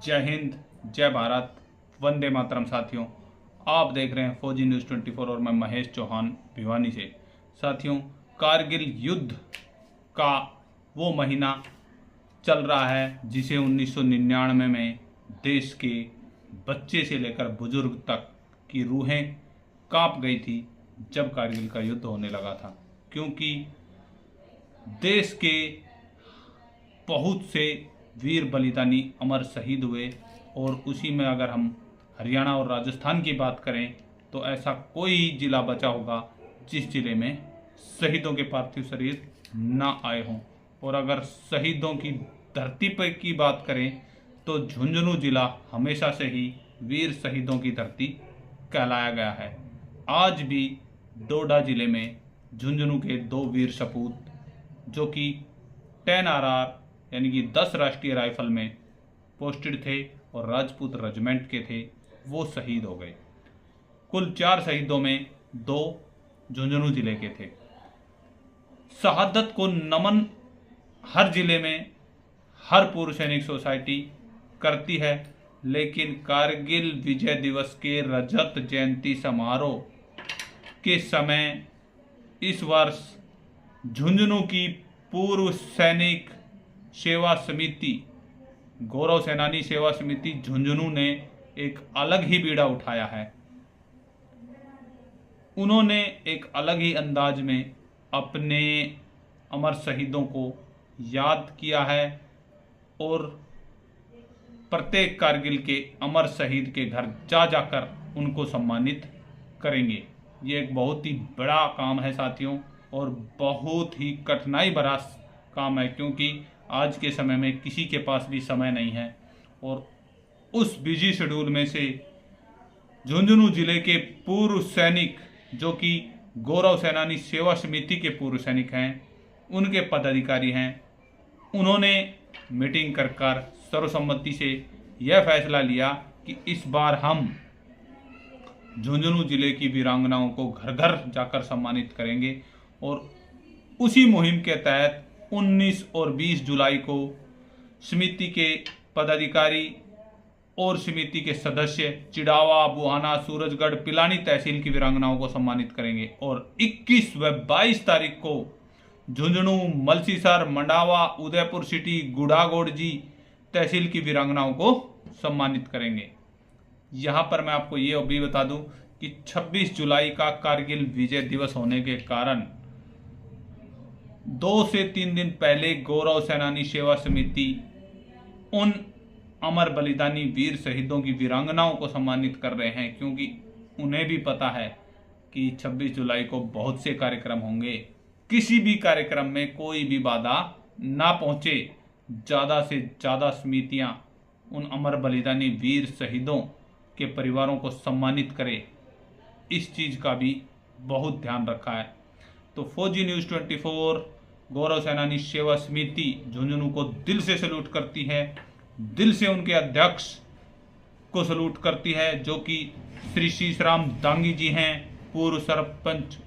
जय हिंद, जय भारत, वंदे मातरम। साथियों, आप देख रहे हैं फौजी न्यूज़ 24 और मैं महेश चौहान भिवानी से। साथियों, कारगिल युद्ध का वो महीना चल रहा है जिसे 1999 में देश के बच्चे से लेकर बुजुर्ग तक की रूहें कांप गई थी जब कारगिल का युद्ध होने लगा था, क्योंकि देश के बहुत से वीर बलिदानी अमर शहीद हुए। और उसी में अगर हम हरियाणा और राजस्थान की बात करें तो ऐसा कोई जिला बचा होगा जिस जिले में शहीदों के पार्थिव शरीर ना आए हों। और अगर शहीदों की धरती पर की बात करें तो झुंझुनू जिला हमेशा से ही वीर शहीदों की धरती कहलाया गया है। आज भी डोडा जिले में झुंझुनू के 2 वीर सपूत जो कि 10 RR यानी कि 10 राष्ट्रीय राइफल में पोस्टेड थे और राजपूत रेजिमेंट के थे, वो शहीद हो गए। कुल 4 शहीदों में 2 झुंझुनू जिले के थे। शहादत को नमन हर जिले में हर पूर्व सैनिक सोसाइटी करती है, लेकिन कारगिल विजय दिवस के रजत जयंती समारोह के समय इस वर्ष झुंझुनू की पूर्व सैनिक सेवा समिति, गौरव सेनानी सेवा समिति झुंझुनू ने एक अलग ही बीड़ा उठाया है। उन्होंने एक अलग ही अंदाज में अपने अमर शहीदों को याद किया है और प्रत्येक कारगिल के अमर शहीद के घर जा जाकर उनको सम्मानित करेंगे। ये एक बहुत ही बड़ा काम है साथियों, और बहुत ही कठिनाई भरा काम है, क्योंकि आज के समय में किसी के पास भी समय नहीं है। और उस बिजी शेड्यूल में से झुंझुनू जिले के पूर्व सैनिक जो कि गौरव सेनानी सेवा समिति के पूर्व सैनिक हैं, उनके पदाधिकारी हैं, उन्होंने मीटिंग कर सर्वसम्मति से यह फैसला लिया कि इस बार हम झुंझुनू जिले की वीरांगनाओं को घर घर जाकर सम्मानित करेंगे। और उसी मुहिम के तहत 19 और 20 जुलाई को समिति के पदाधिकारी और समिति के सदस्य चिड़ावा, बुहाना, सूरजगढ़, पिलानी तहसील की वीरांगनाओं को सम्मानित करेंगे। और 21 व 22 तारीख को झुंझुनू, मलसीसर, मंडावा, उदयपुर सिटी, गुड़ागोड़जी तहसील की वीरांगनाओं को सम्मानित करेंगे। यहाँ पर मैं आपको ये भी बता दूं कि 26 जुलाई का कारगिल विजय दिवस होने के कारण 2 से 3 दिन पहले गौरव सेनानी सेवा समिति उन अमर बलिदानी वीर शहीदों की वीरांगनाओं को सम्मानित कर रहे हैं, क्योंकि उन्हें भी पता है कि 26 जुलाई को बहुत से कार्यक्रम होंगे। किसी भी कार्यक्रम में कोई भी बाधा ना पहुंचे, ज़्यादा से ज़्यादा समितियां उन अमर बलिदानी वीर शहीदों के परिवारों को सम्मानित करें, इस चीज़ का भी बहुत ध्यान रखा है। तो फौजी न्यूज़ 24 गौरव सेनानी सेवा समिति झुंझुनू को दिल से सैल्यूट करती है, दिल से उनके अध्यक्ष को सैल्यूट करती है जो कि श्री शीशराम दांगी जी हैं, पूर्व सरपंच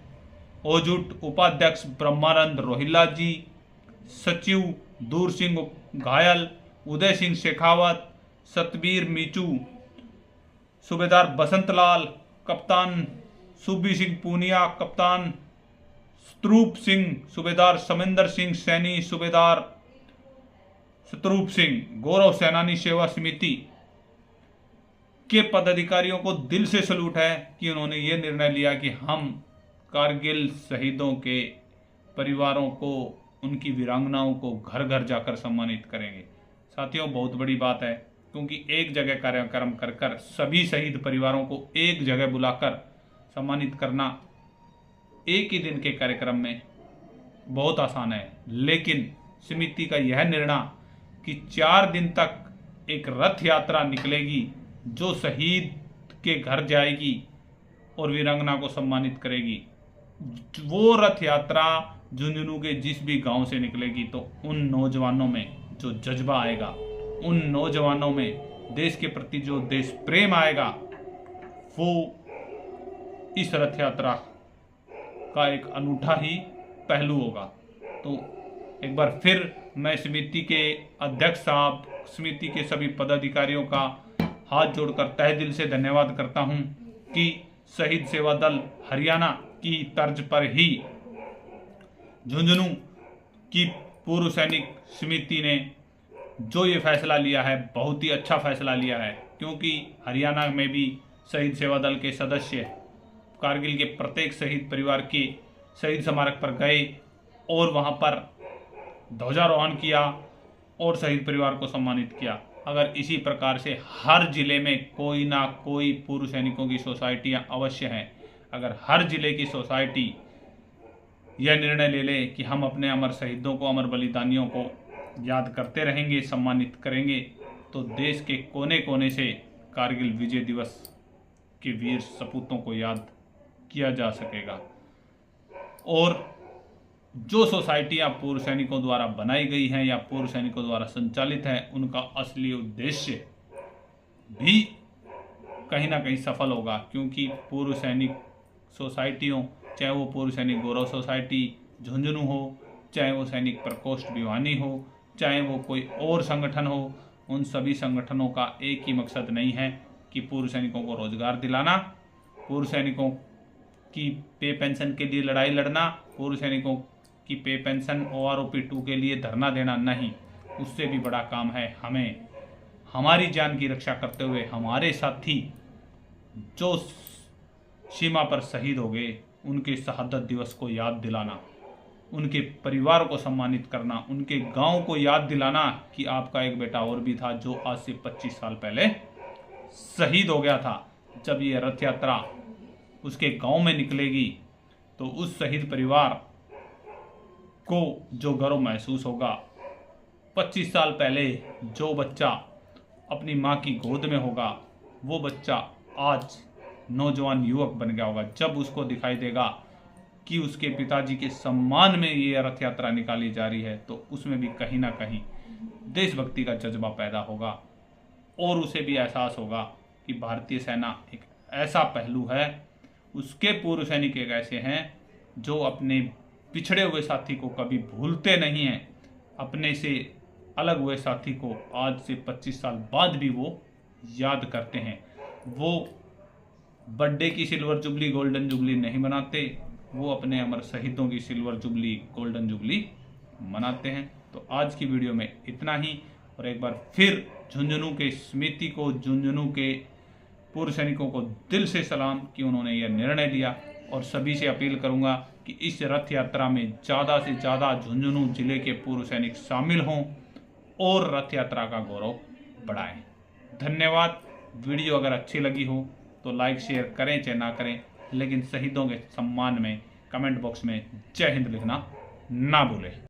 ओजुट, उपाध्यक्ष ब्रह्मानंद रोहिल्ला जी, सचिव दूर सिंह घायल, उदय सिंह शेखावत, सतबीर मीचू, सूबेदार बसंतलाल, कप्तान सुब्बी सिंह पूनिया, कप्तान स्तरूप सिंह, सूबेदार समिंदर सिंह सैनी, सूबेदार स्तरूप सिंह। गौरव सेनानी सेवा समिति के पदाधिकारियों को दिल से सैल्यूट है कि उन्होंने ये निर्णय लिया कि हम कारगिल शहीदों के परिवारों को, उनकी वीरांगनाओं को घर घर जाकर सम्मानित करेंगे। साथियों, बहुत बड़ी बात है, क्योंकि एक जगह कार्यक्रम कर सभी शहीद परिवारों को एक जगह बुलाकर सम्मानित करना एक ही दिन के कार्यक्रम में बहुत आसान है, लेकिन समिति का यह निर्णय कि 4 दिन तक एक रथ यात्रा निकलेगी जो शहीद के घर जाएगी और वीरांगना को सम्मानित करेगी। वो रथ यात्रा झुंझुनू के जिस भी गांव से निकलेगी तो उन नौजवानों में जो जज्बा आएगा, उन नौजवानों में देश के प्रति जो देश प्रेम आएगा, वो इस रथ यात्रा का एक अनूठा ही पहलू होगा। तो एक बार फिर मैं समिति के अध्यक्ष साहब समिति के सभी पदाधिकारियों का हाथ जोड़कर तहे दिल से धन्यवाद करता हूं कि शहीद सेवा दल हरियाणा की तर्ज पर ही झुंझुनू की पूर्व सैनिक समिति ने जो ये फैसला लिया है बहुत ही अच्छा फैसला लिया है, क्योंकि हरियाणा में भी शहीद सेवा दल के सदस्य कारगिल के प्रत्येक शहीद परिवार के शहीद स्मारक पर गए और वहां पर ध्वजारोहण किया और शहीद परिवार को सम्मानित किया। अगर इसी प्रकार से हर जिले में कोई ना कोई पूर्व सैनिकों की सोसाइटियां अवश्य हैं, अगर हर जिले की सोसाइटी यह निर्णय ले ले कि हम अपने अमर शहीदों को, अमर बलिदानियों को याद करते रहेंगे, सम्मानित करेंगे, तो देश के कोने कोने से कारगिल विजय दिवस के वीर सपूतों को याद किया जा सकेगा। और जो सोसाइटियां पूर्व सैनिकों द्वारा बनाई गई हैं या पूर्व सैनिकों द्वारा संचालित हैं, उनका असली उद्देश्य भी कहीं ना कहीं सफल होगा, क्योंकि पूर्व सैनिक सोसाइटियों, चाहे वो पूर्व सैनिक गौरव सोसाइटी झुंझुनू हो, चाहे वो सैनिक प्रकोष्ठ भिवानी हो, चाहे वो कोई और संगठन हो, उन सभी संगठनों का एक ही मकसद नहीं है कि पूर्व सैनिकों को रोजगार दिलाना, पूर्व सैनिकों की पे पेंशन के लिए लड़ाई लड़ना, पूर्व सैनिकों की पे पेंशन OROP 2 के लिए धरना देना नहीं। उससे भी बड़ा काम है हमें हमारी जान की रक्षा करते हुए हमारे साथी जो सीमा पर शहीद हो गए उनके शहादत दिवस को याद दिलाना, उनके परिवार को सम्मानित करना, उनके गांव को याद दिलाना कि आपका एक बेटा और भी था जो आज से 25 साल पहले शहीद हो गया था। जब ये रथ यात्रा उसके गांव में निकलेगी तो उस शहीद परिवार को जो गर्व महसूस होगा, 25 साल पहले जो बच्चा अपनी माँ की गोद में होगा वो बच्चा आज नौजवान युवक बन गया होगा। जब उसको दिखाई देगा कि उसके पिताजी के सम्मान में ये रथ यात्रा निकाली जा रही है, तो उसमें भी कहीं ना कहीं देशभक्ति का जज्बा पैदा होगा और उसे भी एहसास होगा कि भारतीय सेना एक ऐसा पहलू है, उसके पूर्व सैनिक एक ऐसे हैं जो अपने पिछड़े हुए साथी को कभी भूलते नहीं हैं, अपने से अलग हुए साथी को आज से 25 साल बाद भी वो याद करते हैं। वो बर्थडे की सिल्वर जुबली, गोल्डन जुबली नहीं मनाते, वो अपने अमर शहीदों की सिल्वर जुबली, गोल्डन जुबली मनाते हैं। तो आज की वीडियो में इतना ही, और एक बार फिर झुंझुनू के समिति को, झुंझुनू के पूर्व सैनिकों को दिल से सलाम कि उन्होंने यह निर्णय लिया, और सभी से अपील करूंगा कि इस रथ यात्रा में ज़्यादा से ज़्यादा झुंझुनू जिले के पूर्व सैनिक शामिल हों और रथ यात्रा का गौरव बढ़ाएं। धन्यवाद। वीडियो अगर अच्छी लगी हो तो लाइक शेयर करें चाहे ना करें, लेकिन शहीदों के सम्मान में कमेंट बॉक्स में जय हिंद लिखना ना भूलें।